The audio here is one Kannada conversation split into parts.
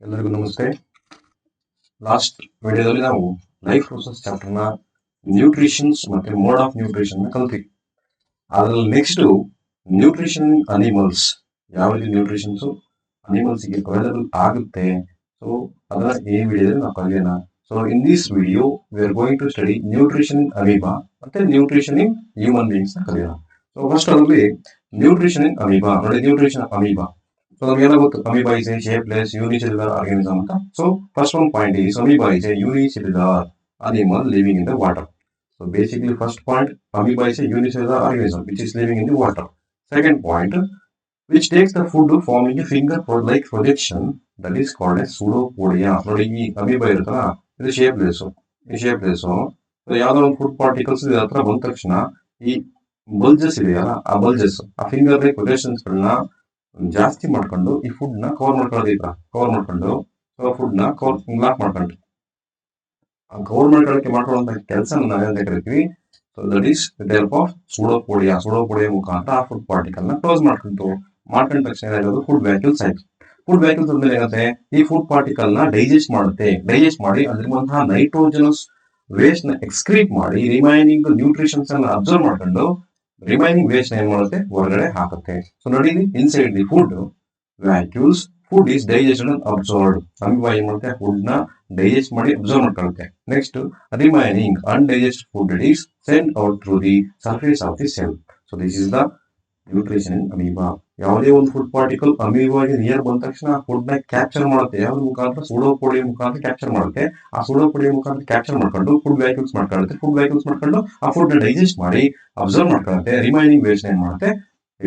ಎಲ್ಲರಿಗೂ ನಮಸ್ತೆ. ಲಾಸ್ಟ್ ವಿಡಿಯೋದಲ್ಲಿ ನಾವು ಲೈಫ್ ಪ್ರೋಸೆಸ್ ಚಾಪ್ಟರ್ನ ನ್ಯೂಟ್ರಿಷನ್ಸ್ ಮತ್ತೆ ಮೋಡ್ ಆಫ್ ನ್ಯೂಟ್ರಿಷನ್ ಕಲ್ತ್ವಿ. ಅದರಲ್ಲಿ ನೆಕ್ಸ್ಟ್ ನ್ಯೂಟ್ರಿಷನ್ ಅನಿಮಲ್ಸ್, ಯಾವ ರೀತಿ ನ್ಯೂಟ್ರಿಷನ್ಸ್ ಅನಿಮಲ್ಸ್ಗೆ ಅವೈಲಬಲ್ ಆಗುತ್ತೆ, ಸೊ ಅದನ್ನ ಈ ವಿಡಿಯೋದಲ್ಲಿ ನಾವು ಕಲಿಯೋಣ. So in this video we are going to study nutrition in amoeba ಮತ್ತೆ ನ್ಯೂಟ್ರಿಷನ್ ಇನ್ ಹ್ಯೂಮನ್ ಬೀಯಿಂಗ್ಸ್ ಕಲಿಯೋಣ. ಸೊ ಫಸ್ಟ್ ಅದರಲ್ಲಿ ನ್ಯೂಟ್ರಿಷನ್ ಇನ್ ಅಮೀಬಾ ನೋಡಿ. ನ್ಯೂಟ್ರಿಷನ್ ಅಮೀಬಾ, so ನಮಗೆಲ್ಲ ಗೊತ್ತು amoeba is a shapeless unicellular organism ಅಂತ. So first one point is amoeba is a unicellular animal living in the water. So basically first point, amoeba is a unicellular organism which is living in the water. Second point, which takes the food forming a finger like projection, that is called as pseudopodia. ನೋಡಿ ಈ amoeba ಇರುತ್ತಲ್ಲ, ಇದು ಶೇಪ್ಲೆಸ್. ಈ ಶೇಪ್ಲೆಸ್ ಯಾವ್ದೋ ಒಂದು ಫುಡ್ ಪಾರ್ಟಿಕಲ್ಸ್ ಇದ್ರ ಹತ್ರ ಬಂದ ತಕ್ಷಣ ಈ ಬಲ್ಜಸ್ ಇದೆಯಲ್ಲ, ಆ ಬಲ್ಜಸ್ ಆ ಫಿಂಗರ್ ಲೈಕ್ ಪ್ರೊಜೆಕ್ಷನ್ಸ್ ಗಳನ್ನ ಜಾಸ್ತಿ ಮಾಡ್ಕೊಂಡು ಈ ಫುಡ್ ನ ಕವರ್ ಮಾಡ್ಕೊಳ್ಳೋದಿಲ್ಲ. ಕವರ್ ಮಾಡ್ಕೊಂಡು ಫುಡ್ ನ ಲಾಕ್ ಮಾಡ್ಕೊಂಡು ಕವರ್ ಮಾಡ್ಕೊಳ್ಳೋಕೆ ಮಾಡ್ಕೊಳ್ಳುವಂತ ಕೆಲಸ ನಾವೇನ್ ಕರಿತೀವಿ, so that is the help of pseudopodia. Pseudopodia ಮುಖಾಂತರ ಆ ಫುಡ್ ಪಾರ್ಟಿಕಲ್ ನ ಕ್ಲೋಸ್ ಮಾಡ್ಕೊಂಡ ತಕ್ಷಣ ಏನಾಗೋದು, ಫುಡ್ ವ್ಯಾಕ್ಯೂಲ್ಸ್ ಆಯ್ತು. ಫುಡ್ ವ್ಯಾಕ್ಯೂಲ್ಸ್ ಅಂದ್ಮೇಲೆ ಏನಾಗುತ್ತೆ, ಈ ಫುಡ್ ಪಾರ್ಟಿಕಲ್ ನ ಡೈಜೆಸ್ಟ್ ಮಾಡುತ್ತೆ. ಡೈಜೆಸ್ಟ್ ಮಾಡಿ ಅದ್ರಂತಹ ನೈಟ್ರೋಜನಸ್ ವೇಸ್ಟ್ ನ ಎಕ್ಸ್ಕ್ರೀಟ್ ಮಾಡಿ ರಿಮೈನಿಂಗ್ ನ್ಯೂಟ್ರಿಷನ್ಸ್ ಅನ್ನ ಅಬ್ಸರ್ವ್ ಮಾಡ್ಕೊಂಡು ರಿಮೈನಿಂಗ್ ವೇಸ್ಟ್ ಏನ್ ಮಾಡುತ್ತೆ, ಹೊರಗಡೆ ಹಾಕುತ್ತೆ. ಸೊ ನೋಡಿ, inside the food vacuoles food is digested and observed. Amoeba ಏನ್ ಮಾಡುತ್ತೆ, ಫುಡ್ ನ ಡೈಜೆಸ್ಟ್ ಮಾಡಿ ಅಬ್ಸರ್ವ್ ಮಾಡ್ಕೊಳ್ಳುತ್ತೆ. Next remaining undigest food is sent out through the surface of the cell. So this is the nutrition in amoeba. ಯಾವುದೇ ಒಂದು ಫುಡ್ ಪಾರ್ಟಿಕಲ್ ಅಮೀಬಾಗೆ ನಿಯರ್ ಬಂದ ತಕ್ಷಣ ಫುಡ್ ನ ಕ್ಯಾಪ್ಚರ್ ಮಾಡುತ್ತೆ. ಯಾವ್ದು ಮುಖಾಂತರ, ಸೂಡೋಪೋಡಿಯಾ ಮುಖಾಂತರ ಕ್ಯಾಪ್ಚರ್ ಮಾಡುತ್ತೆ. ಆ ಸೂಡೋಪೋಡಿಯಾ ಮುಖಾಂತರ ಕ್ಯಾಪ್ಚರ್ ಮಾಡ್ಕೊಂಡು ಫುಡ್ ವ್ಯಾಕ್ಯೂಲ್ಸ್ ಮಾಡ್ಕೊಳ್ಳುತ್ತೆ. ಫುಡ್ ವ್ಯಾಕ್ಯೂಲ್ಸ್ ಮಾಡ್ಕೊಂಡು ಆ ಫುಡ್ ನ ಡೈಜೆಸ್ಟ್ ಮಾಡಿ ಅಬ್ಸರ್ವ್ ಮಾಡ್ಕೊಳ್ಳುತ್ತೆ. ರಿಮೈನಿಂಗ್ ವೇಸ್ಟ್ ಏನ್ ಮಾಡುತ್ತೆ,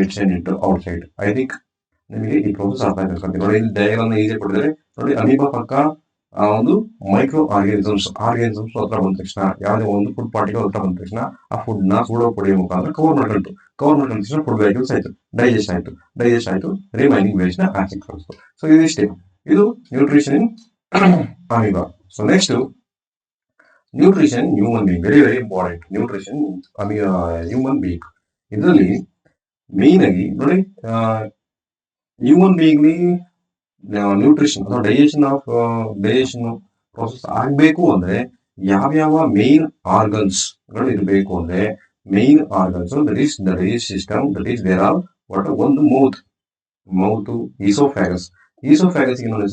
it's send into out side. I think ನಿಮಗೆ ಈ ಪ್ರೋಸೆಸ್ ಅರ್ಥ ಆಗುತ್ತೆ. ನೋಡಿ, ಇಲ್ಲಿ ಡಯಾಗ್ರಾಮ್ ಈಸಿ ಕೊಟ್ಟಿದ್ದಾರೆ ನೋಡಿ. ಅಮೀಬಾ ಪಕ್ಕ ಆ ಒಂದು ಮೈಕ್ರೋ ಆರ್ಗಾನಿಸಮ್ಸ್ ಹತ್ರ ಬಂದ ತಕ್ಷಣ, ಯಾವುದೇ ಒಂದು ಫುಡ್ ಪಾರ್ಟಿಕಲ್ ಹತ್ರ ಬಂದ ತಕ್ಷಣ ಆ ಫುಡ್ ನ ಸೂಡೋಪೋಡಿಯಾ ಮುಖಾಂತರ ಕವರ್ ಮಾಡ್ಕೊಂಡು ತಕ್ಷಣ ಫುಡ್ ವ್ಯಾಕ್ಯೂಲ್ಸ್ ಆಯ್ತು, ಡೈಜೆಸ್ಟ್ ಆಯ್ತು, ರಿಮೈನಿಂಗ್ ವೇಸ್ಟ್ ನ ಆಚೆ ಕಳಿಸ್ತು. ಸೊ ಇದಿಷ್ಟೇ, ಇದು nutrition in amoeba. So next nutrition human being, very very important. Nutrition human being, ಇದರಲ್ಲಿ ಮೇನ್ ಆಗಿ ನೋಡಿ, ಹ್ಯೂಮನ್ ಬೀಯಿಂಗ್ ನ್ಯೂಟ್ರಿಷನ್ ಅಥವಾ ಡೈಜೆಷನ್ ಪ್ರೋಸೆಸ್ ಆಗ್ಬೇಕು ಅಂದ್ರೆ ಯಾವ್ಯಾವ ಮೇನ್ ಆರ್ಗನ್ಸ್ ಗಳು ಇರಬೇಕು ಅಂದ್ರೆ, main organs that is the digest system, that is there are what, ಒಂದು ಮೌತ್, ಈಸೋಫ್ಯಾಗಸ್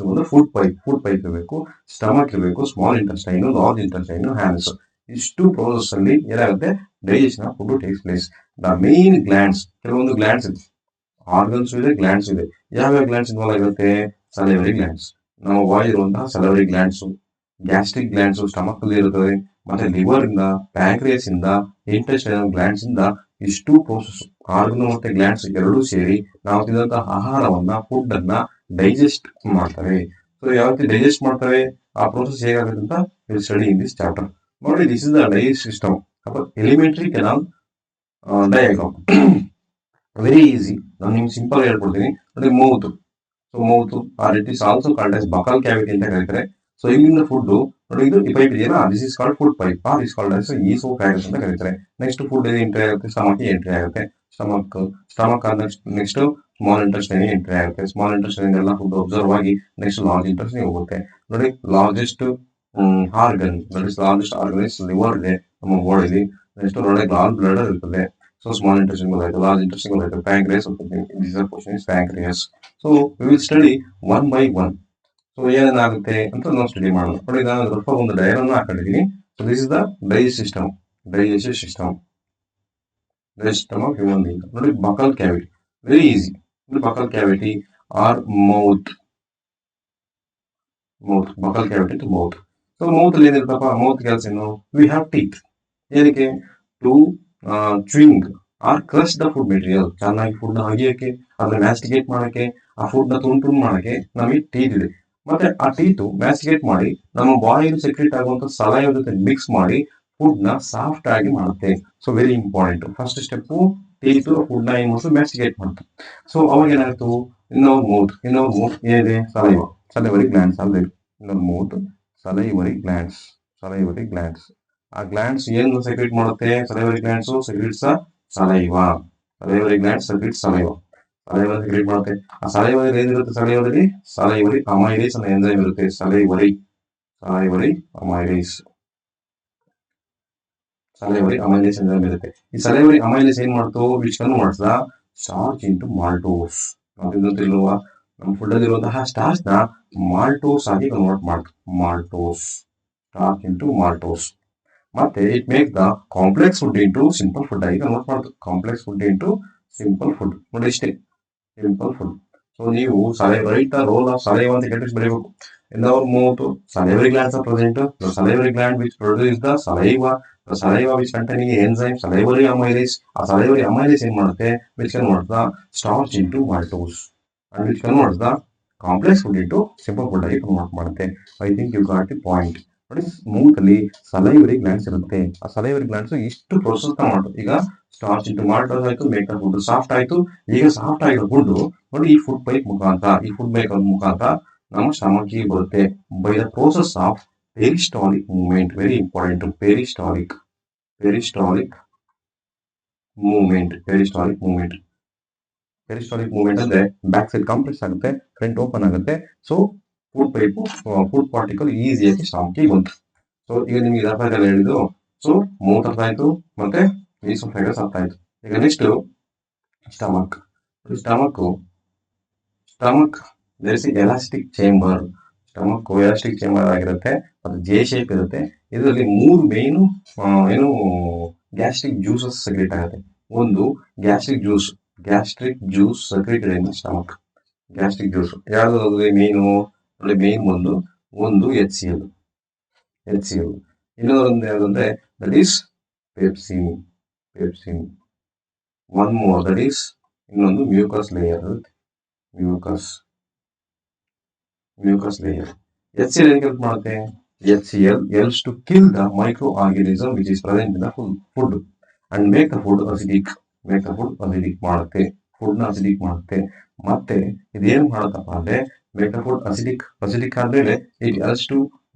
ಒಂದು ಫುಡ್ ಪೈಪ್ ಇರಬೇಕು, ಸ್ಟಮಕ್ ಇರಬೇಕು, small intestine, large intestine, hands. ಇಷ್ಟು ಪ್ರೋಸೆಸ್ ಅಲ್ಲಿ ಏನಾಗುತ್ತೆ, digestion of food takes place. The main glands, ಕೆಲವೊಂದು ಗ್ಲ್ಯಾಂಡ್ಸ್ ಇದೆ, ಆರ್ಗನ್ಸ್ ಇದೆ, ಗ್ಲ್ಯಾಂಡ್ಸ್ ಇದೆ. ಯಾವ್ಯಾವ ಗ್ಲ್ಯಾಂಡ್ಸ್ ಇನ್ವಾಲ್ವ್ ಆಗಿರುತ್ತೆ, ಸಲೈವರಿ ಗ್ಲ್ಯಾಂಡ್ಸ್, ನಮ್ಮ ವಾಯು ಇರುವಂತಹ salivary glands, gastric glands stomach ಅಲ್ಲಿ ಇರುತ್ತದೆ, ಮತ್ತೆ ಲಿವರ್ ಇಂದ, ಪ್ಯಾಂಕ್ರಿಯಸ್ ಇಂದ, ಇಂಟೆಸ್ಟೈನಲ್ ಗ್ಲ್ಯಾಂಡ್ಸ್ ಇಂದ ಇಷ್ಟು ಪ್ರೋಸೆಸ್, ಆರ್ಗನ್ ಮತ್ತೆ ಗ್ಲ್ಯಾಂಡ್ಸ್ ಎರಡೂ ಸೇರಿ ನಾವು ತಿಂದಂತಹ ಆಹಾರವನ್ನ, ಫುಡ್ ಅನ್ನ ಡೈಜೆಸ್ಟ್ ಮಾಡ್ತವೆ. ಸೊ ಯಾವ ರೀತಿ ಡೈಜೆಸ್ಟ್ ಮಾಡ್ತವೆ, ಆ ಪ್ರೋಸೆಸ್ ಹೇಗಾಗುತ್ತೆ ಅಂತ will study in this chapter. ನೋಡಿ, this is the digest system ಅಥವಾ elementary canal diagram. Very easy, ನಾನು ನಿಮ್ಗೆ ಸಿಂಪಲ್ ಹೇಳ್ಕೊಡ್ತೀನಿ ನೋಡಿ. Mouth or it is also called as buccal cavity ಅಂತ ಕರೀತಾರೆ. ಸೊ ಇಲ್ಲಿಂದ ಫುಡ್ ನೋಡಿ, ಇದು ಈ ಪೈಪ್ ಇದೆಯಲ್ಲ, this is called food pipe, or is called as oesophagus ಅಂತ ಕರೀತಾರೆ. ನೆಕ್ಸ್ಟ್ ಫುಡ್ ಎಂಟ್ರಿ ಆಗುತ್ತೆ, ಸ್ಟಮಕ್ ಎಂಟ್ರಿ ಆಗುತ್ತೆ. ಸ್ಟಮಕ್ ಆದ ನೆಕ್ಸ್ಟ್ ಸ್ಮಾಲ್ ಇಂಟೆಸ್ಟೈನ್ ಎಂಟ್ರಿ ಆಗುತ್ತೆ. ಸ್ಮಾಲ್ ಇಂಟೆಸ್ಟೈನ್ ಎಲ್ಲ ಫುಡ್ ಅಬ್ಸರ್ವ್ ಆಗಿ ನೆಕ್ಸ್ಟ್ ಲಾರ್ಜ್ ಇಂಟೆಸ್ಟೈನ್ ಹೋಗುತ್ತೆ. ನೋಡಿ, ಲಾರ್ಜೆಸ್ಟ್ ಆರ್ಗನ್ ಇಸ್ ಲಿವರ್ ಇದೆ ನಮ್ಮ ಬಾಡಿಲಿ. ನೆಕ್ಸ್ಟ್ ನೋಡಿ, ಗಾಲ್ ಬ್ಲಾಡರ್ ಇರ್ತದೆ. So small intestine goes large intestine goes pancreas. This is a question is pancreas. So we will study one by one. So ಏನಾಗುತ್ತೆ ಅಂತ ನಾವು ಸ್ಟಡಿ ಮಾಡೋಣ. ನೋಡಿ, ನಾನು ಸ್ವಲ್ಪ ಒಂದು ಡಯಾಗ್ರಾಮ್ ಹಾಕೊಂಡಿದ್ದೀನಿ. So this is the digestive system of human being. ನೋಡಿ, buccal cavity, very easy. Buccal cavity or mouth, buccal cavity to mouth. So mouth ಅಲ್ಲಿ ಏನಿರುತ್ತಪ್ಪ, ಮೌತ್ ಕೆಲಸ ಏನು, ವಿ ಹ್ಯಾವ್ ಟೀತ್. ಏನಕ್ಕೆ, to chewing or crush the food material. ಚೆನ್ನಾಗಿ ಫುಡ್ ನ ಅಗಿಯಕ್ಕೆ, ಅದನ್ನ ಮ್ಯಾಸ್ಟಿಗೇಟ್ ಮಾಡಕ್ಕೆ, ಆ ಫುಡ್ ನ ತುಂಡು ಮಾಡಕ್ಕೆ ನಮಗೆ ಟೀತ್ ಇದೆ. ಮತ್ತೆ ಆ ಟೀತ್ ಮ್ಯಾಸ್ಟಿಗೇಟ್ ಮಾಡಿ ನಮ್ಮ ಬಾಯಲ್ಲಿ ಸೆಕ್ರೆಟ್ ಆಗುವಂತ ಸಲೈವ ಜೊತೆ ಮಿಕ್ಸ್ ಮಾಡಿ ಫುಡ್ ನ ಸಾಫ್ಟ್ ಆಗಿ ಮಾಡುತ್ತೆ. So very important. First step, teeth food ನ ಏನ್ ಮಾಡ್ತು, ಮ್ಯಾಸ್ಟಿಗೇಟ್ ಮಾಡುತ್ತೆ. ಸೊ ಅವಾಗ ಏನಾಯ್ತು, ಇನ್ನೊಂದು ಮೌತ್ ಏನಿದೆ, ಸಲೈವರಿ ಗ್ಲ್ಯಾಂಡ್ಸ್ ಅಲ್ಲದೆ, ಇನ್ನೊಂದು ಮೌತ್ ಸಲೈವರಿ ಗ್ಲ್ಯಾಂಡ್ಸ್. ಆ ಗ್ಲ್ಯಾಂಡ್ಸ್ ಏನು ಸೆಕ್ರೆಟ್ ಮಾಡುತ್ತೆ, salivary glands secrets saliva. Salivary secrete ಮಾಡುತ್ತೆ. ಆ ಸಲೈವರಿ ಏನಿರುತ್ತೆ, ಸಲೈವರಿ ಅಮೈಲೇಸ್ ಅನ್ನೋ ಎಂಜೈಮ್ ಇರುತ್ತೆ. ಸಲೈವರಿ ಅಮೈಲೇಸ್ ಎಂಜೈಮ್ ಇರುತ್ತೆ. ಈ ಸಲೈವರಿ ಅಮೈಲೇಸ್ ಏನ್ ಮಾಡ್ತು, which converts the starch into maltose. ಇಲ್ವಾ, ನಮ್ಮ ಫುಡ್ ಅಲ್ಲಿ ಇರುವಂತಹ ಸ್ಟಾರ್ಚ್ ನ ಮಾಲ್ಟೋಸ್ ಆಗಿ ಕನ್ವರ್ಟ್ ಮಾಡ್ತು. Starch into maltose. ಮತ್ತೆ it make the complex food into simple food ಆಗಿ ಕನ್ವರ್ಟ್ ಮಾಡ್ತು. Complex food into simple food. ನೋಡಿ ಇಷ್ಟೇ, ಸಿಂಪಲ್ ಫುಡ್. ಸೊ ನೀವು write the role of saliva ಅಂತ ಕೇಳಿ ಬರೀಬೇಕು. In our mouth, salivary glands are present. The salivary gland which produces the saliva which containing enzyme salivary amylase. A salivary amylase ಏನ್ ಮಾಡುತ್ತೆ, which converts the starch into maltose and which converts the complex food into simple food ಆಗಿ ಕನ್ವರ್ಟ್ ಮಾಡುತ್ತೆ. I think you got the point. ನೋಡಿ, ಸ್ಮೂತ್ ಅಲ್ಲಿ ಸಲೈವರಿ ಗ್ಲ್ಯಾಂಡ್ಸ್ ಇರುತ್ತೆ. ಆ ಸಲೈವರಿ ಗ್ಲ್ಯಾಂಡ್ಸ್ ಇಷ್ಟು ಪ್ರೊಸೆಸ್ ಮಾಡುತ್ತೆ. ಈಗ ಸ್ಟಾರ್ಚ್ ಇಂಟು ಮಾಲ್ಟೋಸ್ ಆಯ್ತು, ಮೇಕ್ ದ ಫುಡ್ ಸಾಫ್ಟ್ ಆಯ್ತು. ಈಗ ಸಾಫ್ಟ್ ಆಗಿರೋ ಫುಡ್ ನೋಡಿ ಈ ಫುಡ್ ಪೈಪ್ ಮುಖಾಂತರ ನಮ್ಮ ಸ್ಟಮಕ್ಗೆ ಬರುತ್ತೆ. By the process of peristaltic movement. Very important, peristaltic movement ಅಂದ್ರೆ ಬ್ಯಾಕ್ ಸೈಡ್ ಕಾಂಪ್ರೆಸ್ ಆಗುತ್ತೆ, ಫ್ರಂಟ್ ಓಪನ್ ಆಗುತ್ತೆ. ಸೊ ಫುಡ್ ಪಾರ್ಟಿಕಲ್ ಈಸಿಯಾಗಿ ಸ್ಟಮಕ್ಗೆ ಬಂತು. ಸೊ ಈಗ ನಿಮ್ಗೆ ಇದು ಅರ್ಥ ಹೇಳಿದ್ದು. ಸೊ ಮೌತ್ ಅರ್ಥ ಆಯ್ತು, ಮತ್ತೆ ಈಸೋಫೇಗಸ್ ಅರ್ಥ ಆಯ್ತು. ಈಗ next stomach. there is elastic chamber. Stomach elastic chamber ಆಗಿರುತ್ತೆ, ಅದು ಜೆ ಶೇಪ್ ಇರುತ್ತೆ. ಇದರಲ್ಲಿ 3 ಮೇನು ಗ್ಯಾಸ್ಟ್ರಿಕ್ ಜ್ಯೂಸಸ್ ಸೆಕ್ರೇಟ್ ಆಗುತ್ತೆ. ಒಂದು gastric juice secreted in stomach. Gastric juice ಯಾವ್ದು ಮೇನ್ ಒಂದು ಎಚ್ ಸಿ ಎಲ್. ಇನ್ನೊಂದು ಯಾವ್ದಂದ್ರೆ that is pepsin. One more, that is ಇನ್ನೊಂದು ಮ್ಯೂಕಸ್ ಲೇಯರ್ ಇರುತ್ತೆ. Mucus layer. HCl ಏನ್ ಕೆಲಸ ಮಾಡುತ್ತೆ? HCl helps to kill the microorganism which is present in the food and make the food acidic. ಮಾಡುತ್ತೆ. ಫುಡ್ ನ ಅಸಿಡಿಕ್ ಮಾಡುತ್ತೆ. ಮತ್ತೆ ಇದೇನ್ ಮಾಡುತ್ತಪ್ಪ ಅಂದ್ರೆ ಮೇಕ್ ದ ಫುಡ್ ಅಸಿಡಿಕ್ ಆದ್ಮೇಲೆ it helps to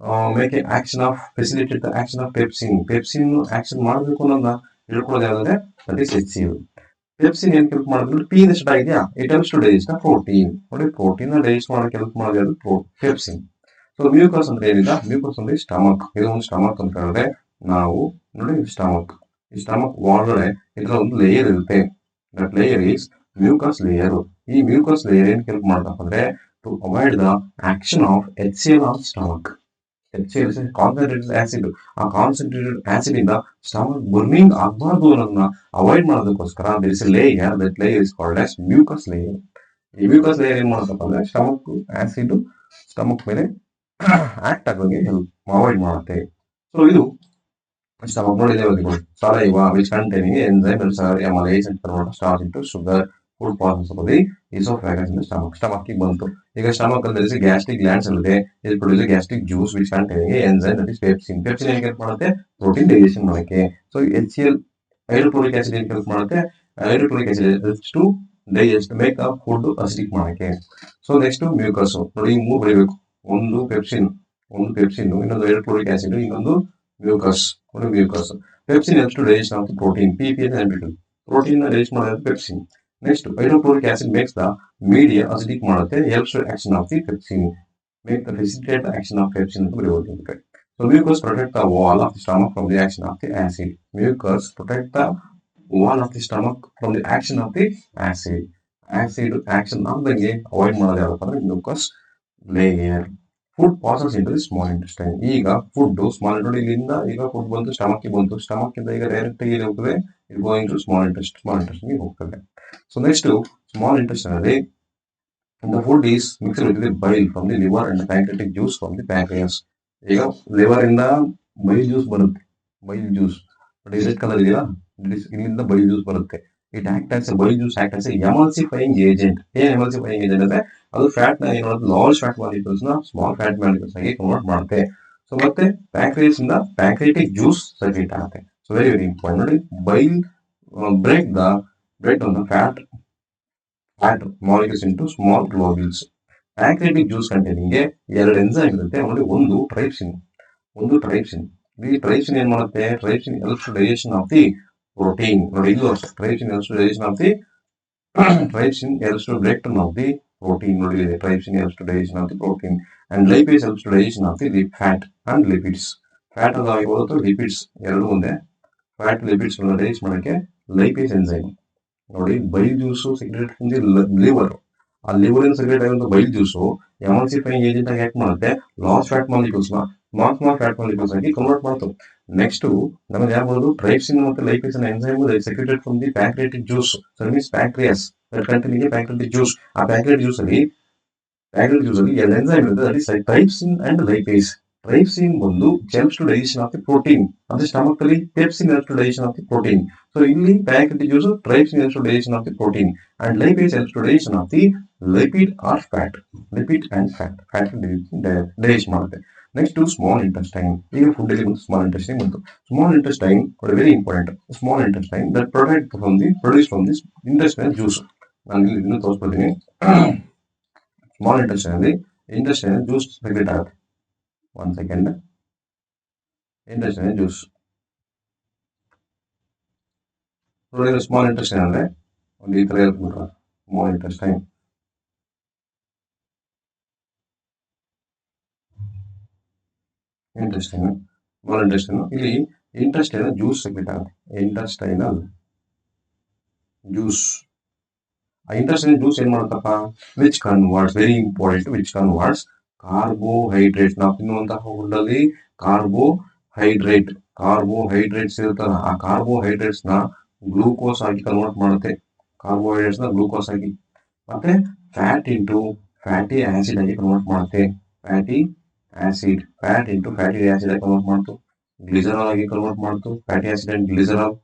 make a action of facilitate the action of pepsin action ಮಾಡಬೇಕು ಅನ್ನೋದನ್ನ ಹೇಳ್ಕೊಳ್ಳೋದು ಯಾವ್ದಂದ್ರೆ ದಟ್ ಈಸ್ HCl. ಪೆಪ್ಸಿನ್ ಏನ್ ಕೆಲಸ ಮಾಡಿದ್ರು, ಪಿ ಎಷ್ಟು ಆಗಿದೆಯಾ, it helps to digest the protein. ನೋಡಿ, ಪ್ರೋಟೀನ್ ಡೈಜೆಸ್ಟ್ ಮಾಡಕ್ಕೆ ಹೆಲ್ಪ್ ಮಾಡೋದು ಪೆಪ್ಸಿನ್. ಸೊ ಮ್ಯೂಕಸ್ ಅಂದ್ರೆ ಏನಿಲ್ಲ, ಮ್ಯೂಕಸ್ ಅಂದ್ರೆ ಸ್ಟಮಕ್. ಇದು ಒಂದು ಸ್ಟಮಕ್ ಅಂತ ಹೇಳಿದ್ರೆ ನಾವು ನೋಡಿ ಈ ಸ್ಟಮಕ್ ಒಳಗಡೆ ಇದರ ಒಂದು ಲೇಯರ್ ಇರುತ್ತೆ. That layer is mucus layer. ಈ ಮ್ಯೂಕಸ್ ಲೇಯರ್ ಏನ್ ಕೆಲಸ ಮಾಡ್ತಪ್ಪ ಅಂದ್ರೆ to avoid the action of HCl on stomach. HCl concentrated acid. ಆ ಕಾನ್ಸಂಟ್ರೇಟೆಡ್ ಆಸಿಡ್ ಇಂದ ಸ್ಟಮಕ್ ಬರ್ನಿಂಗ್ ಆಗಬಾರ್ದು ಅನ್ನೋದನ್ನ ಅವಾಯ್ಡ್ ಮಾಡೋದಕ್ಕೋಸ್ಕರ there is a layer, that layer is called as mucus layer. ಈ ಮ್ಯೂಕಸ್ ಲೇಯರ್ ಏನ್ ಮಾಡುತ್ತಪ್ಪ ಅಂದ್ರೆ ಆಸಿಡ್ ಸ್ಟಮಕ್ ಮೇಲೆ ಆಕ್ಟ್ ಆಗೋಂಗೆ ಅವಾಯ್ಡ್ ಮಾಡುತ್ತೆ. ಸೊ ಇದು ಸ್ಟಮಕ್ ನೋಡಿದ್ದೇವೆ. Saliva which containing enzyme amylase and convert starch into sugar. Food process ಆಗೋದು ಈಸೋಫೇಗಸ್ ಇಂದ ಸ್ಟಮಕ್ ಬಂತು. ಈಗ ಸ್ಟಮಕ್ ಅಲ್ಲಿ ಗ್ಯಾಸ್ಟ್ರಿಕ್ ಗ್ಲ್ಯಾಂಡ್ಸ್ ಇರುತ್ತೆ. ಇದು produce gastric juice which containing enzyme that is pepsin. ಏನ್ ಕೆಲಸ ಮಾಡುತ್ತೆ? ಪ್ರೋಟೀನ್ ಡೈಜೆಷನ್ ಮಾಡಕ್ಕೆ. ಸೊ HCl ಹೈಡ್ರೋಕ್ಲೋರಿಕ್ ಆಸಿಡ್ ಏನ್ ಕೆಲಸ ಮಾಡುತ್ತೆ? Hydrochloric acid helps to digest, make a food acidic ಮಾಡಕ್ಕೆ. So next mucus. ನೋಡಿ, 3 ಬರೀಬೇಕು. ಒಂದು ಪೆಪ್ಸಿನ್, ಇನ್ನೊಂದು ಹೈಡ್ರೋಕ್ಲೋರಿಕ್ ಆಸಿಡ್, ಇನ್ನೊಂದು mucus. Pepsin helps to digest of the protein. PP ಅಂತ ನೆನಪಿಟ್ಟು, ಪ್ರೋಟೀನ್ ಡೈಜೆಸ್ಟ್ ಮಾಡೋದು pepsin. Next hydrochloric acid makes the media acidic ಮಾಡುತ್ತೆ, helps to action of the pepsin. Make the facilitate action of pepsin ಅಂತ ಬರೆಯಬಹುದು. So mucus protect the wall of the stomach from the action of the acid. Mucus protect the wall of the stomach from the action of the acid. Acid action ಆಗದಂಗೆ ಅವಾಯ್ಡ್ ಮಾಡೋದು ಯಾವಪ್ಪ ಅಂದ್ರೆ mucus layer. Food passes into the small intestine. ಈಗ ಫುಡ್ ಸ್ಮಾಲ್ ಇಲ್ಲಿಂದ ಈಗ ಫುಡ್ ಬಂದು ಸ್ಟಮಕ್ ಬಂತು. ಸ್ಟಮಕ್ ಇಂದ ಈಗ ಡೈರೆಕ್ಟ್ ಆಗಿ ಹೋಗ್ತದೆ, ಇದು ಗೋಯಿಂಗ್ ಟು ಸ್ಮಾಲ್ ಇಂಟೆಸ್ಟೈನ್ ಹೋಗ್ತದೆ. ಸೊ ನೆಕ್ಸ್ಟ್ ಸ್ಮಾಲ್ ಇಂಟೆಸ್ಟೈನ್ ಅಲ್ಲಿ the food is mixed with the bile from the liver and the pancreatic juice from the pancreas. ಈಗ ಲಿವರ್ ಇಂದ ಬೈಲ್ ಜ್ಯೂಸ್ ಬರುತ್ತೆ. ರೆಡ್ ಕಲರ್ ಇದೆಯಲ್ಲ, ಇಲ್ಲಿಂದ ಬೈಲ್ ಜ್ಯೂಸ್ ಬರುತ್ತೆ. Bile juice act as emulsifying agent. ಏನ್ ಎಮಲ್ಸಿಫೈಯಿಂಗ್ ಏಜೆಂಟ್ ಅಂದ್ರೆ ಅದು ಫ್ಯಾಟ್ ನ ಏನ್ ಮಾಡೋದು, ಲಾರ್ಜ್ ಫ್ಯಾಟ್ ಮಾಲಿಕ್ಯೂಲ್ಸ್ ನ ಸ್ಮಾಲ್ ಫ್ಯಾಟ್ ಮಾಲಿಕ್ಯೂಲ್ಸ್ ಆಗಿ ಕನ್ವರ್ಟ್ ಮಾಡುತ್ತೆ. ಸೊ ಮತ್ತೆ ಪ್ಯಾಂಕ್ರಿಯಾಸ್ ಇಂದ ಪ್ಯಾಂಕ್ರಿಯಾಟಿಕ್ ಜ್ಯೂಸ್ ಸೆಕ್ರೇಟ್ ಆಗುತ್ತೆ. So very important. ನೋಡಿ, bile break on the fat molecules into small globules. Pancreatic juice containing 2 enzyme ಇರುತ್ತೆ. ನೋಡಿ, ಒಂದು ಟ್ರೈಪ್ಸಿನ್. ಈ ಟ್ರೈಪ್ಸಿನ್ ಏನ್ ಮಾಡುತ್ತೆ? ಟ್ರೈಪ್ಸಿನ್ helps to digestion of the protein. ನೋಡಿ, ಇದು ಟ್ರೈಪ್ಸಿನ್ helps to digestion of the Trypsin helps to breakdown of the protein. Trypsin helps to digestion of the protein, and lipase helps to digestion of the fat and lipids. Fat ಅದ ಇವತ್ತು lipids ಎರಡು ಒಂದೇ. ಫ್ಯಾಟ್ ಲಿಪಿಡ್ಸ್ ಡೈಜೆಸ್ಟ್ ಮಾಡೋಕ್ಕೆ ಲೈಪೇಸ್ ಎನ್ಸೈಮ್. ನೋಡಿ, bile juice secrete from the liver. ಆ ಲಿವರ್ ಇಂದ ಸೆಕ್ರೆಟ್ ಆಗಿರೋ ಬೈಲ್ ಜ್ಯೂಸು ಎಮಲ್ಸಿಫೈಯಿಂಗ್ ಏಜೆಂಟ್ ಆಗಿ ಆಕ್ಟ್ ಮಾಡುತ್ತೆ. ಲಾರ್ಜ್ ಫ್ಯಾಟ್ ಮಾಲಿಕ್ಯೂಲ್ಸ್ ನ ಸ್ಮಾಲ್ ಫ್ಯಾಟ್ ಮಾಲಿಕ್ಯೂಲ್ಸ್ ಆಗಿ ಕನ್ವರ್ಟ್ ಮಾಡ್ತವೆ. ನೆಕ್ಸ್ಟ್ ನಮಗೆ ಯಾವುದು ಟ್ರೈಪ್ಸಿನ್ ಮತ್ತು lipase enzyme secreted from the pancreatic juice. So means pancreas pancreatic juice. ಆ ಪ್ಯಾಂಕ್ರಿಯಾಟಿಕ್ ಜ್ಯೂಸ್ ಅಲ್ಲಿ ಎರಡು ಎನ್ಸೈಮ್ ಇರುತ್ತೆ. That is trypsin and lipase. Trypsin ಬಂದು helps to digestion of the protein. ಅಂದ್ರೆ ಸ್ಟಮಕ್ ಅಲ್ಲಿ pepsin helps to digestion of the protein. So ಇಲ್ಲಿ pancreatic juice trypsin helps to digestion of the protein and lipase helps to digestion of the lipid or fat. Lipid and fat digestion ಮಾಡುತ್ತೆ. Next small intestine. ಈಗ ಫುಡ್ ಅಲ್ಲಿ ಬಂತು ಸ್ಮಾಲ್ ಇಂಟೆಸ್ಟೈನ್ ಬಂತು. Small intestine very important. Small intestine that produce from this intestinal juice. ನಾನು ಇಲ್ಲಿ ಇನ್ನೂ ತೋರಿಸ್ಕೊಡ್ತೀನಿ. ಸ್ಮಾಲ್ ಇಂಟೆಸ್ಟೈನ್ ಅಲ್ಲಿ ಇಂಟೆಸ್ಟೈನಲ್ ಜ್ಯೂಸ್ ಸೆಕ್ರೆಟ್ ಆಗುತ್ತೆ. One second. Intestinal juice small intestine ಅಂದ್ರೆ ಒಂದು ಈ ತರ ಹೇಳ್ಕೊಂಡ್ರೆ ಸ್ಮಾಲ್ ಇಂಟೆಸ್ಟೈನ್. ಸ್ಮಾಲ್ ಇಂಟೆಸ್ಟೈನ್ ಇಲ್ಲಿ ಇಂಟೆಸ್ಟೈನಲ್ ಜ್ಯೂಸ್ ಸೆಕ್ರೆಟ್ ಆಗುತ್ತೆ. Intestinal juice. ಆ ಇಂಟೆಸ್ಟೈನಲ್ ಜ್ಯೂಸ್ ಏನ್ ಮಾಡುತ್ತಪ್ಪ, which converts, very important, which converts carbohydrate. ನಾವು ತಿನ್ನುವಂತಹ ಫುಡ್ಡಲ್ಲಿ ಕಾರ್ಬೋಹೈಡ್ರೇಟ್ಸ್ ಇರುತ್ತಲ್ಲ, ಆ ಕಾರ್ಬೋಹೈಡ್ರೇಟ್ಸ್ ನ ಗ್ಲೂಕೋಸ್ ಆಗಿ ಕನ್ವರ್ಟ್ ಮಾಡುತ್ತೆ. ಕಾರ್ಬೋಹೈಡ್ರೇಟ್ಸ್ ನ ಗ್ಲೂಕೋಸ್ ಆಗಿ. ಮತ್ತೆ ಫ್ಯಾಟ್ ಇಂಟು ಫ್ಯಾಟಿ ಆಸಿಡ್ ಆಗಿ ಕನ್ವರ್ಟ್ ಮಾಡುತ್ತೆ. ಫ್ಯಾಟ್ ಇಂಟು ಫ್ಯಾಟಿ ಆಸಿಡ್ ಆಗಿ ಕನ್ವರ್ಟ್ ಮಾಡ್ತು. ಗ್ಲಿಸರಾಲ್ ಆಗಿ ಕನ್ವರ್ಟ್ ಮಾಡ್ತು. Fatty acid and glycerol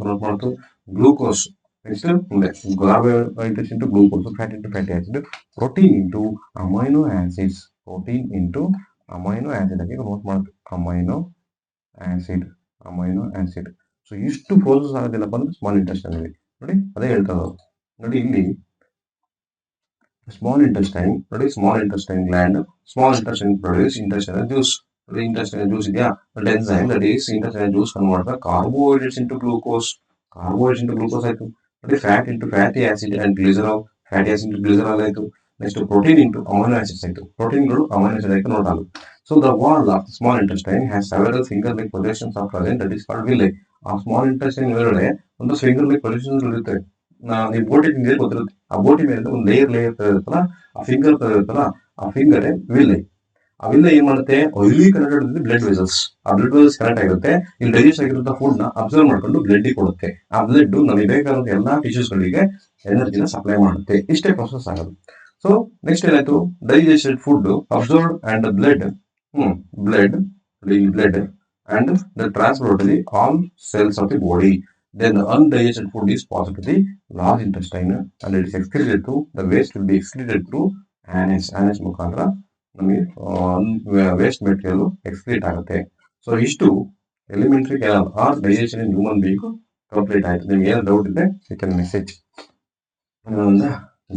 convert ಮಾಡ್ತು. ಗ್ಲೂಕೋಸ್ ನೆಕ್ಸ್ಟ್ ಮುಂದೆ carbohydrates into glucose, fat into fatty acid, protein into amino acid ಆಗಿ ಕನ್ವರ್ಟ್ ಮಾಡುತ್ತೆ. Amino acid. ಸೊ ಇಷ್ಟು ಪ್ರೋಸೆಸ್ ಆಗೋದಿಲ್ಲಪ್ಪ ಅಂದ್ರೆ ಸ್ಮಾಲ್ ಇಂಟೆಸ್ಟೈನ್ ಅಲ್ಲಿ. ನೋಡಿ ಅದೇ ಹೇಳ್ತಾ ಇರೋದು. ನೋಡಿ ಇಲ್ಲಿ ಸ್ಮಾಲ್ ಇಂಟೆಸ್ಟೈನ್, ನೋಡಿ small intestine gland, small intestine produce intestinal juice. ನೋಡಿ ಇಂಟೆಸ್ಟೈನಲ್ ಜ್ಯೂಸ್ ಇದೆಯಾ, enzyme that is intestinal juice convert carbohydrates into glucose. ಆಯ್ತು. ನೋಡಿ fat into fatty acid and glycerol, fatty acid into glycerol ಆಯ್ತು. Next protein into amino acids ಆಯ್ತು. ಪ್ರೋಟೀನ್ಗಳು ಅಮೈನೋ ಆಸಿಡ್ ಆಗಿ ಕನ್ವರ್ಟ್ ಆಗುತ್ತೆ. So the wall of small intestine has several finger like projections of present that is called Willey. ಆ ಸ್ಮಾಲ್ ಇಂಟೆಸ್ಟೈನ್ ಒಳಗಡೆ ಒಂದು ಫಿಂಗರ್ ಲೈಕ್ ಪ್ರೊಜೆಕ್ಷನ್ಸ್ ಇರುತ್ತೆ. ನೀವು ಬೋಟಿ ತಿಂದ್ರೆ ಗೊತ್ತಿರುತ್ತೆ. ಆ ಬೋಟಿ ಮೇಲೆ ಒಂದು ಲೇಯರ್ ಇರುತ್ತಲ್ಲ, ಆ ಫಿಂಗರ್ ಇರುತ್ತಲ್ಲ, ಆ ಫಿಂಗರ್ ವಿಲ್ಲೆ. ಆ ವಿಲ್ಲೆ ಏನ್ ಮಾಡುತ್ತೆ, oily connected with blood vessels. ಆ ಬ್ಲಡ್ ವೆಸಲ್ಸ್ ಕನೆಕ್ಟ್ ಆಗಿರುತ್ತೆ. ಇಲ್ಲಿ ಡೈಜೆಸ್ಟ್ ಆಗಿರುವಂತಹ ಫುಡ್ ನ ಅಬ್ಸರ್ವ್ ಮಾಡ್ಕೊಂಡು ಬ್ಲಡ್ ಕೊಡುತ್ತೆ. ಆ ಬ್ಲಡ್ ನಮಗೆ ಬೇಕಾದಂತ ಎಲ್ಲಾ ಟಿಶ್ಯೂಸ್ ಗಳಿಗೆ ಎನರ್ಜಿನ ಸಪ್ಲೈ ಮಾಡುತ್ತೆ. ಇಷ್ಟೇ ಪ್ರೊಸೆಸ್ ಆಗೋದು. ಸೊ ನೆಕ್ಸ್ಟ್ ಏನಾಯ್ತು, digested food observed and blood and the transport to the all cells of the body. Then the undigested food is passed to the large intestine and it is excreted through, the waste will be excreted through anus ಮುಖಾಂತರ ನಮಗೆ ವೇಸ್ಟ್ ಮೆಟೀರಿಯಲ್ ಎಕ್ಸ್ಕ್ರೀಟ್ ಆಗುತ್ತೆ. ಸೊ ಇಷ್ಟು alimentary or digestion in human being complete ಆಯ್ತು. ನಿಮ್ಗೆ ಏನೋ ಡೌಟ್ ಇದೆ you can message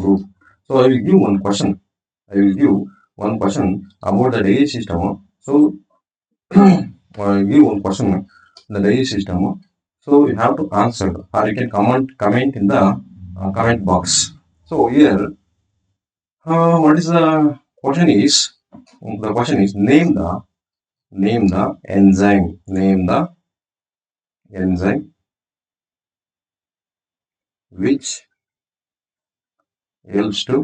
group. So I will give one question about the digestive system. So I give one question, the digestive system. So you have to answer or you can comment in the comment box. So here what is the question is, name the enzyme which helps to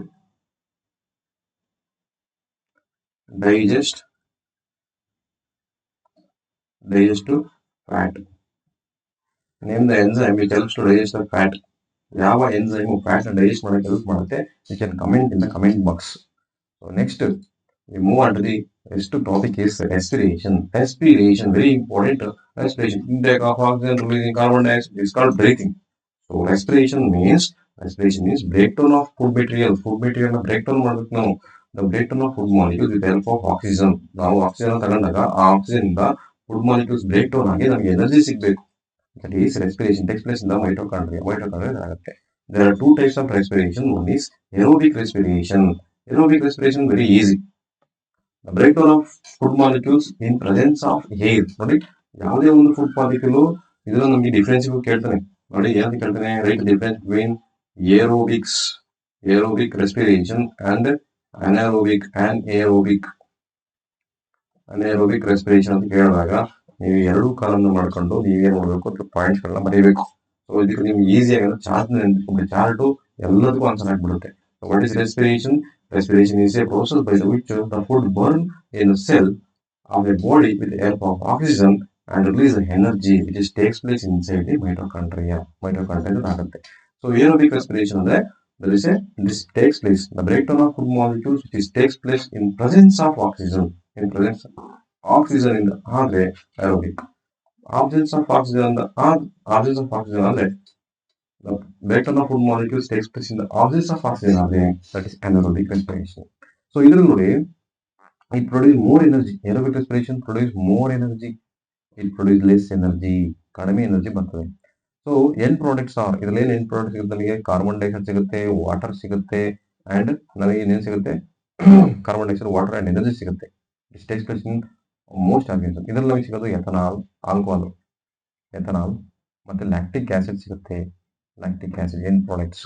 digest to fat. Name the enzyme which helps to digest the fat. ಯಾವ enzyme fat digest ಮಾಡಕ್ಕೆ ಹೆಲ್ಪ್ ಮಾಡುತ್ತೆ, you can comment in the comment box. So next we move on to the next topic is respiration. Very important. Respiration, intake of oxygen, releasing carbon dioxide is called breathing. So respiration means breakdown of food material na breakdown ಮಾಡಬೇಕು ನಾವು. The breakdown of food molecules with the help of oxygen. ನಾವು ಆಕ್ಸಿಜನ್ ತಗೊಂಡಾಗ ಆ ಆಕ್ಸಿಜನ್ ಇಂದ ಫುಡ್ ಮಾಲಿಕ್ಯೂಲ್ಸ್ ಬ್ರೇಕ್ ಡೌನ್ ಆಗಿ ನಮಗೆ ಎನರ್ಜಿ ಸಿಗಬೇಕು. That is respiration takes place in the mitochondria ಆಗುತ್ತೆ. There are two types of respiration. One is aerobic respiration. Very easy. The breakdown of food molecules in presence of air. ನೋಡಿ ಯಾವುದೇ ಒಂದು ಫುಡ್ ಮಾಲಿಕ್ಯೂಲ್ ಇದನ್ನ ನಮಗೆ ಡಿಫರೆನ್ಸ್ ಕೇಳ್ತಾನೆ. ನೋಡಿ ಏನಂತ ಕೇಳ್ತಾನೆ, right difference between aerobic respiration and anaerobic respiration ಅಂತ ಕೇಳಿದಾಗ ನೀವು ಎರಡೂ ಕಾಲನ್ನು ಮಾಡ್ಕೊಂಡು ನೀವೇನ್ ಮಾಡಬೇಕು ಪಾಯಿಂಟ್ಸ್ ಗಳನ್ನ ಬರೀಬೇಕು. ಸೊ ಇದಕ್ಕೆ ನೀವು ಈಸಿಯಾಗಿ ಚಾರ್ಟ್ ನೆನ್ಪಿಟ್ಕೊಂಡ್ರೆ ಚಾರ್ಟು ಎಲ್ಲದಕ್ಕೂ ಆನ್ಸರ್ ಆಗ್ಬಿಡುತ್ತೆ. What is respiration? Respiration is a process by which the food burn in a cell of a body with the help of oxygen and release the energy which takes place inside the mitochondria. Mitochondria ಆಗುತ್ತೆ. So aerobic respiration ಅಂದ್ರೆ this takes place the breakdown of food molecules which takes place in presence of oxygen. In presence of oxygen in the ಆದ್ರೆ aerobic. Absence of oxygen ಅಂದ್ರೆ the breakdown of food molecules takes place in the absence of oxygen, that is anaerobic respiration. So ಇದರಲ್ಲಿ it produces more energy. Aerobic respiration produces more energy. It produces less energy. ಕಡಿಮೆ ಎನರ್ಜಿ ಬರ್ತದೆ. ಸೊ ಎಂಡ್ ಪ್ರಾಡಕ್ಟ್ಸ್ ಇದರಲ್ಲಿ ಎಂಡ್ ಪ್ರಾಡಕ್ಟ್ ಸಿಗುತ್ತೆ ನಮಗೆ ಕಾರ್ಬನ್ ಡೈಆಕ್ಸೈಡ್ ಸಿಗುತ್ತೆ, ವಾಟರ್ ಸಿಗುತ್ತೆ ಅಂಡ್ ನಮಗೆ ಏನೇನು ಸಿಗುತ್ತೆ carbon dioxide, water and energy ಸಿಗುತ್ತೆ. It takes place in most organism. ಇದರಲ್ಲಿ ನಮಗೆ ಸಿಗೋದು ಎಥನಾಲ್, ಆಲ್ಕೋಹಾಲ್, ಎಥನಾಲ್ ಮತ್ತೆ ಲ್ಯಾಕ್ಟಿಕ್ ಆಸಿಡ್ ಸಿಗುತ್ತೆ. Lactic acid end products.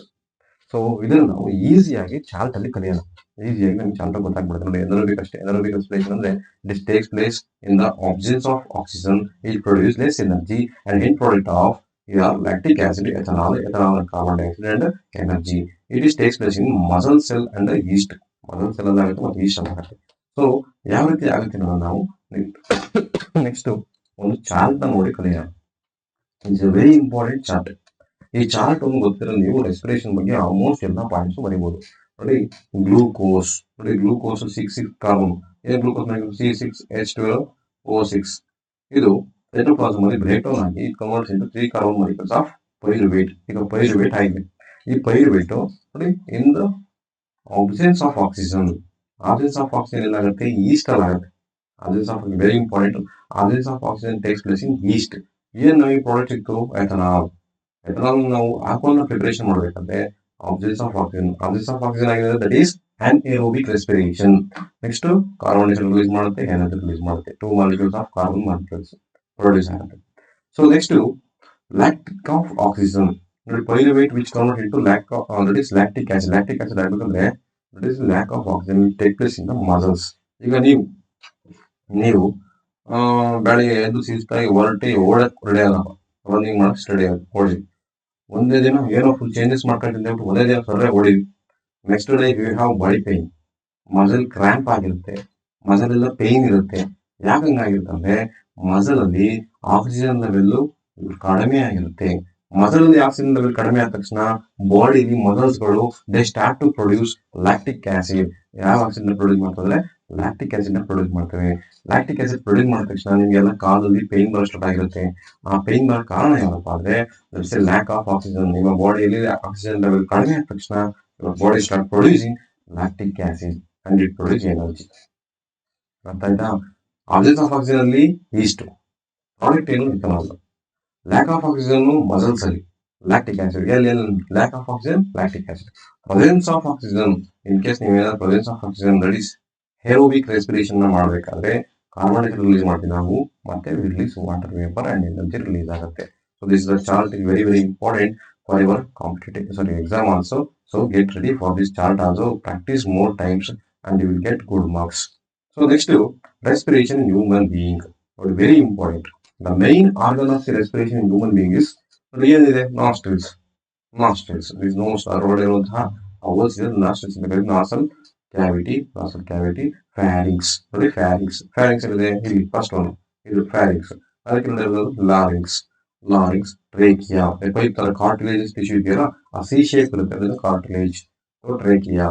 So ಇದನ್ನು ನಾವು ಈಸಿಯಾಗಿ ಚಾರ್ಟ್ ಅಲ್ಲಿ ಕಲಿಯೋಣ. ಈಸಿಯಾಗಿ ನಮ್ಗೆ ಚಾರ್ಟ್ ಗೊತ್ತಾಗ್ಬಿಡುತ್ತೆ ನೋಡಿ. ಎನರೋಬಿಕ್ ಅಷ್ಟೇ. ಎನರೋಬಿಕ್ ರೆಸ್ಪಿರೇಷನ್ ಅಂದ್ರೆ this takes place in the absence of oxygen, it produce less energy and end product of lactic acid, ethanol and carbon dioxide and energy. It is takes place in muscle cell and yeast. Muscle cell ಆಗುತ್ತೆ ಮತ್ತು yeast ಆಗುತ್ತೆ. ಸೊ ಯಾವ ರೀತಿ ಆಗುತ್ತೆ ನಾವು ನೆಕ್ಸ್ಟ್ ಒಂದು ಚಾರ್ಟ್ ನೋಡಿ ಕಲಿಯೋಣ. It's A very important chart. ಈ ಚಾರ್ಟ್ ಒಂದು ಗೊತ್ತಿರೋ ನೀವು ರೆಸ್ಪಿರೇಷನ್ ಬಗ್ಗೆ ಆಲ್ಮೋಸ್ಟ್ ಎಲ್ಲ ಪಾಯಿಂಟ್ಸ್ ಬರೀಬಹುದು ನೋಡಿ. ಗ್ಲೂಕೋಸ್ ನೋಡಿ, ಗ್ಲೂಕೋಸ್ 6 ಕಾರ್ಬನ್. ಏನ್ ಗ್ಲೂಕೋಸ್ C6H12O6 ಇದು ಸೈಟೋಪ್ಲಾಸಮ್ ಅಲ್ಲಿ ಬ್ರೇಕ್ ಡೌನ್ ಆಗಿ converts into 3 carbon molecules of pyruvate. ಈಗ ಪೈರುವೇಟ್ ಆಗಿದೆ. ಈ ಪೈರುವೇಟ್ ನೋಡಿ in the absence of oxygen ಏನಾಗುತ್ತೆ ಈಸ್ಟ್ ಅಲ್ಲಿ ಆಗುತ್ತೆ. Absence of very important. Absence of oxygen takes place in East. ಏನ್ ನಮಗೆ ಪ್ರಾಡಕ್ಟ್ ಸಿಕ್ತು? ಎಥನಾಲ್. ಎಥನಾಲ್ ನಾವು ಆಲ್ಕೋಹಾಲ್ ಪ್ರಿಪರೇಷನ್ ಮಾಡಬೇಕಂದ್ರೆ ಆಬ್ಸೆನ್ಸ್ ಆಫ್ ಆಕ್ಸಿಜನ್ ಆಗಿದೆ. That is anaerobic respiration. Next carbon dioxide release ಮಾಡುತ್ತೆ, ಎನರ್ಜಿ ರಿಲೀಸ್ ಮಾಡುತ್ತೆ. 2 molecules of carbon molecules produce ಆಗುತ್ತೆ. So next lactic of oxygen ನೋಡಿ, pyruvate which convert into that is lactic acid. Lactic acid ಆಗಬೇಕಂದ್ರೆ that is lack of oxygen take place in the muscles. ಈಗ ನೀವು ಬೆಳಿಗ್ಗೆ ಎದ್ದು ಶಿಸ್ತಾಗಿ ಓಡಕ್ ರೆಡಿ ಆಗಲ್ಲ, ರನ್ನಿಂಗ್ ಮಾಡಕ್ ಸ್ಟಡಿ ಓಡಿ. ಒಂದೇ ದಿನ ಏನೋ ಫುಲ್ ಚೇಂಜಸ್ ಮಾಡ್ಕೊಂತಿದ್ದೆ, ಒಂದೇ ದಿನ ಸರ್ರೆ ಓಡಿ. Next day you have body pain, muscle cramp ಆಗಿರುತ್ತೆ, ಮಸಲ್ ಎಲ್ಲ ಪೇನ್ ಇರುತ್ತೆ. ಯಾಕೆ ಹಂಗಾಗಿರುತ್ತೆ ಅಂದ್ರೆ ಮಸಲ್ ಅಲ್ಲಿ ಆಕ್ಸಿಜನ್ ಲೆವೆಲ್ ಕಡಿಮೆ ಆಗಿರುತ್ತೆ. ಮಸಲ್ ಅಲ್ಲಿ ಆಕ್ಸಿಜನ್ ಲೆವೆಲ್ ಕಡಿಮೆ ಆದ ತಕ್ಷಣ ಬಾಡಿಲಿ ಮಸಲ್ಸ್ ಗಳು they start to produce lactic acid. ಯಾವ ಆಕ್ಸಿಜನ್ ಪ್ರೊಡ್ಯೂಸ್ ಮಾಡ್ತಂದ್ರೆ ಲ್ಯಾಕ್ಟಿಕ್ ಆಸಿಡ್ ನ ಪ್ರೊಡ್ಯೂಸ್ ಮಾಡ್ತೇವೆ. ಲ್ಯಾಕ್ಟಿಕ್ ಆಸಿಡ್ ಪ್ರೊಡ್ಯೂಸ್ ಮಾಡಿದ ತಕ್ಷಣ ನಿಮ್ಗೆಲ್ಲ ಕಾಲಲ್ಲಿ ಪೇನ್ ಬರೋ ಸ್ಟಾರ್ಟ್ ಆಗಿರುತ್ತೆ. ಆ ಪೇನ್ ಬರೋ ಕಾರಣ ಏನಪ್ಪಾ ಅಂದ್ರೆ ಲ್ಯಾಕ್ ಆಫ್ ಆಕ್ಸಿಜನ್. ನಿಮ್ಮ ಬಾಡಿಯಲ್ಲಿ ಆಕ್ಸಿಜನ್ ಲೆವೆಲ್ ಕಡಿಮೆ ಆದ ತಕ್ಷಣ body start producing lactic acid and it produce energy. ಅರ್ಥ ಆಯ್ತಾ? ಆಬ್ಸೆನ್ಸ್ ಆಫ್ ಆಕ್ಸಿಜನ್ ಅಲ್ಲಿ ಈಸ್ಟ್, ಪ್ರಾಡಕ್ಟ್ ಏನು ethanol. Lack of oxygen muscles ಅಲ್ಲಿ ಲ್ಯಾಕ್ಟಿಕ್ ಆಸಿಡ್. ಎಲ್ಲಿ lack of oxygen lactic acid. Presence of oxygen in case ನೀವೇನಾದ್ರು presence of oxygen that is aerobic respiration ಮಾಡಬೇಕಾದ್ರೆ ಕಾರ್ಬನ್ ಡೈಆಕ್ಸೈಡ್ ರಿಲೀಸ್ ಮಾಡ್ತೀವಿ ನಾವು, ಮತ್ತೆ release water vapour and energy release ಆಗುತ್ತೆ. So this the chart is very very important for your competitive exam also. So get ready for this chart also, practice more times and you will get good marks. So next respiration in human being, very important. The main organ of the respiration in human being is ಏನಿದೆ nostrils. This nose ಹೊರಗಡೆ ಇರುವಂತಹ holes ಇದೆ, nostrils ಇದೆ. nasal cavity, pharynx ನೋಡಿ, pharynx ಇದೆ ಇಲ್ಲಿ ಫಸ್ಟ್ ಒನ್, ಇದು pharynx. ಅದಕ್ಕೆ larynx, ಟ್ರೇಕಿಯಾ. ಈ ತರ ಕಾರ್ಟಿಲೇಜಸ್ ಟಿಶ್ಯೂ ಇದೆಯಲ್ಲ ಆ ಸಿ ಶೇಪ್ ಇರುತ್ತೆ, ಅದನ್ನು cartilage. Trachea,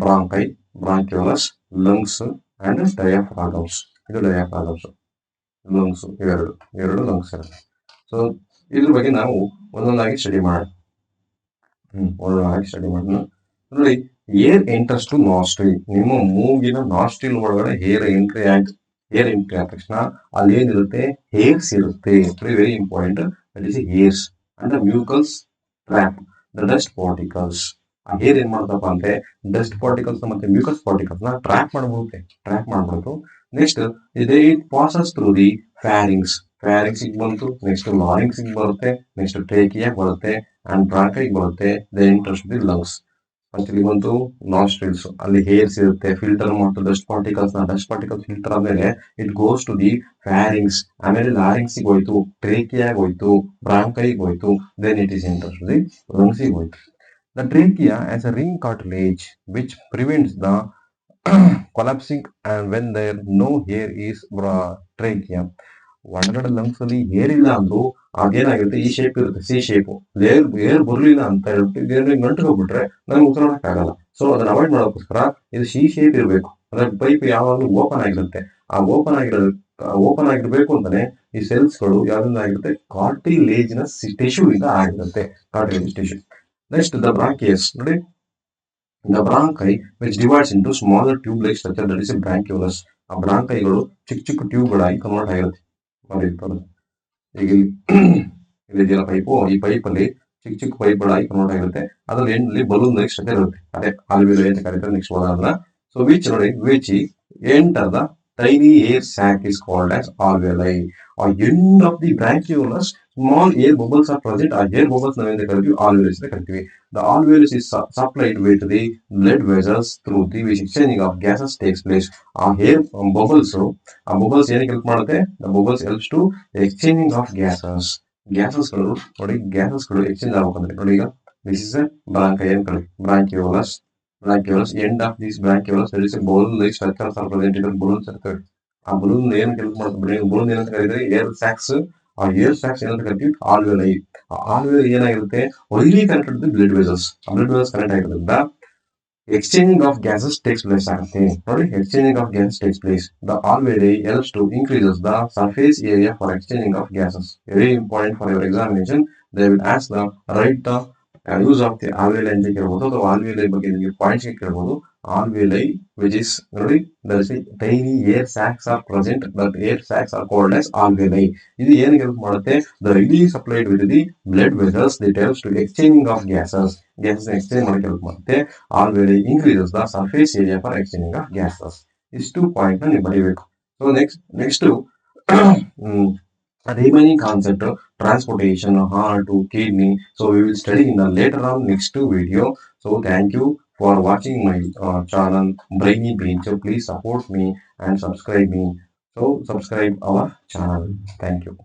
bronchi, bronchioles, lungs and diaphragms. ಇದು ಡಯಾಫ್ರಾಗಮ್ಸ್, ಲಂಗ್ಸ್ ಎರಡು ಲಂಗ್ಸ್ ಇರುತ್ತೆ. ಸೊ ಇದ್ರ ಬಗ್ಗೆ ನಾವು ಒಂದೊಂದಾಗಿ ಸ್ಟಡಿ ಮಾಡೋಣ. ನೋಡಿ, ಏರ್ ಎಂಟರ್ಸ್ ಟು ನಾಸ್ಟ್ರಿಲ್. ನಿಮ್ಮ ಮೂಗಿನ ನಾಸ್ಟ್ರಿಲ್ ಒಳಗಡೆ ಏರ್ ಎಂಟ್ರಿ ಆದ ತಕ್ಷಣ ಅಲ್ಲಿ ಏನಿರುತ್ತೆ? ಹೇರ್ಸ್ ಇರುತ್ತೆ. Very important. That is hairs and the mucus trap the dust particles. ಆ ಹೇರ್ ಏನ್ ಮಾಡ್ತಪ್ಪ ಅಂದ್ರೆ ಡಸ್ಟ್ ಪಾರ್ಟಿಕಲ್ಸ್ ಮತ್ತೆ ಮ್ಯೂಕಸ್ ಪಾರ್ಟಿಕಲ್ಸ್ ನ ಟ್ರ್ಯಾಪ್ ಮಾಡ್ಬಿಡುತ್ತೆ. Next it passes through the pharynx. ಫ್ಯಾರಿಂಕ್ಸಿಗೆ ಬಂತು, ನೆಕ್ಸ್ಟ್ ಲಾರಿಂಕ್ಸಿಗೆ ಬರುತ್ತೆ, ನೆಕ್ಸ್ಟ್ ಟ್ರೇಕಿಯಾಗಿ ಬರುತ್ತೆ ಅಂಡ್ ಬ್ರಾಂಕೈಗೆ ಬರುತ್ತೆ, the interest the lungs. First ಇಲ್ಲಿ ಬಂತು ನಾಸ್ಟ್ರಿಲ್ಸ್, ಅಲ್ಲಿ ಹೇರ್ಸ್ ಇರುತ್ತೆ, ಫಿಲ್ಟರ್ ಮಾಡ್ತು ಡಸ್ಟ್ ಪಾರ್ಟಿಕಲ್ಸ್ ಫಿಲ್ಟರ್ ಆದ್ಮೇಲೆ it goes to the pharynx, ಆಮೇಲೆ ಲಾರಿಂಗ್ಸಿಗೆ ಹೋಯ್ತು, ಟ್ರೇಕಿಯಾಗಿ ಹೋಯ್ತು, ಬ್ರಾಂಕೈಗೆ ಹೋಯ್ತು, then it is interest the ಲಂಗ್ಸಿಗೆ ಹೋಯ್ತು. The trachea has a ring cartilage which prevents the collapsing and when there no hair is trachea. ಒಳಗಡೆ ಲಂಗ್ಸ್ ಅಲ್ಲಿ ಏರ್ ಇಲ್ಲ ಅಂದ್ರು ಅದೇನಾಗಿರುತ್ತೆ, ಈ ಶೇಪ್ ಇರುತ್ತೆ, ಸಿ ಶೇಪ್. ಏರ್ ಬರ್ಲಿಲ್ಲ ಅಂತ ಹೇಳ್ಬಿಟ್ಟು ಗಂಟುಗೋಗ್ಬಿಟ್ರೆ ನಮ್ಗೆ ಉಸಿರಾಡಕ್ ಆಗಲ್ಲ. ಸೊ ಅದನ್ನ ಅವಾಯ್ಡ್ ಮಾಡೋಕ್ಕೋಸ್ಕರ ಇದು ಸಿ ಶೇಪ್ ಇರಬೇಕು, ಅಂದ್ರೆ ಪೈಪ್ ಯಾವಾಗಲೂ ಓಪನ್ ಆಗಿರುತ್ತೆ. ಆ ಓಪನ್ ಆಗಿರ್ಬೇಕು ಅಂತಾನೆ ಈ ಸೆಲ್ಸ್ಗಳು ಯಾವ್ದಿಂದ ಆಗಿರುತ್ತೆ, ಕಾರ್ಟಿಲೇಜಿನ ಟಿಶ್ಯೂ ಇಂದ ಆಗಿರುತ್ತೆ, cartilage tissue. Next, the branchies. The bronchi, which divides into smaller tube-like structure, that is a branchiolus. ಆ ಬ್ರಾಂಕೈಗಳು ಚಿಕ್ಕ ಚಿಕ್ಕ ಟ್ಯೂಬ್ಗಳಾಗಿ ಕನ್ವರ್ಟ್ ಆಗಿರುತ್ತೆ. ಈಗ ಇಲ್ಲಿ ಪೈಪು, ಈ ಪೈಪಲ್ಲಿ ಚಿಕ್ಕ ಚಿಕ್ಕ ಪೈಪ್ಗಳಾಗಿ ಕನ್ವರ್ಟ್ ಆಗಿರುತ್ತೆ. ಅದ್ರಲ್ಲಿ ಎಂಡ್ಲಿ ಬಲೂನ್ ಸ್ಟ್ರಕ್ಚರ್ ಇರುತ್ತೆ, ಅದೇ ಆಲ್ವಿಯೋಲೈ ಅಂತ ಕರೀತಾರೆ. ನೆಕ್ಸ್ಟ್ ಓದೋದನ್ನ. So which enter the tiny air sac is called as alveoli. Or end of the branchiolus, small air bubbles are present. Or air bubbles ನಾವೇನು ಕರಿತೀವಿ, alveolus ಅಂತ ಕರಿತೀವಿ. The alveolus is supplied with the blood vessels through the which exchanging of gases takes place. ಆ air bubbles ಏನಕ್ಕೆ ಹೆಲ್ಪ್ ಮಾಡುತ್ತೆ? The bubbles helps to exchanging of gases. ಗ್ಯಾಸಸ್ಗಳು ನೋಡಿ, ಗ್ಯಾಸಸ್ಗಳು ಎಕ್ಸ್ಚೇಂಜ್ ಆಗ್ಬೇಕಂದ್ರೆ ನೋಡಿ, ಈಗ ದಿಸ್ ಇಸ್ ಎ ಬ್ರಾಂಕೈ ಅನ್ಕೊಳ್ಳಿ, ಬ್ರಾಂಕಿಯೋಲಸ್. End of these branchioles, there is a balloon-like structures are present. Balloons ಇರ್ತವೆ. ಆ ಬಲೂನ್ ಏನ್ ಕೆಲಸ ಮಾಡುತ್ತೆ, ಬಲೂನ್ ಏನಂತ ಕರೀತಾರೆ, ಏರ್ ಸ್ಯಾಕ್ಸ್. ಆ ಏರ್ ಸ್ಯಾಕ್ಸ್ ಏನಂತ ಕರಿತೀವಿ, ಆಲ್ವೆಲೈ. ಆಲ್ವೆಲೈ ಏನಾಗಿರುತ್ತೆ, ಒಯ್ಲಿ connected to blood vessels. Blood vessels connect ಆಗಿರೋದ್ರಿಂದ exchanging of gases takes place ಆಗುತ್ತೆ ನೋಡಿ. exchanging of gases takes place. The alveoli helps to increases the surface area for exchanging of gases. Very important for your examination. They will ask the right use of the alveoli ಅಂತ ಕೇಳ್ಬೋದು, ಅಥವಾ ಆಲ್ವೆಲೈ ಬಗ್ಗೆ ನಿಮಗೆ ಪಾಯಿಂಟ್ಸ್ ಕೇಳ್ಬೋದು. ಆಲ್ವೆಲೈ ವಿಚ್ ಇಸ್ ನೋಡಿ, there is tiny air sacs are present, that air sacs are called as alveoli. ಇದು ಏನಿಗೆ ಹೆಲ್ಪ್ ಮಾಡುತ್ತೆ, the really supplied with the blood vessels that helps to exchanging of gases exchange ಮಾಡಕ್ಕೆ ಹೆಲ್ಪ್ ಮಾಡುತ್ತೆ. Alveoli increases the surface area for exchanging of gases. ಇಷ್ಟು ಪಾಯಿಂಟ್ ನ ನೀವು ಬರೀಬೇಕು. So next remaining concept transportation, heart to kidney. So we will study in the later on next video. So thank you for watching my channel Brainy Brain. So please support me and subscribe me. So subscribe our channel. Thank you.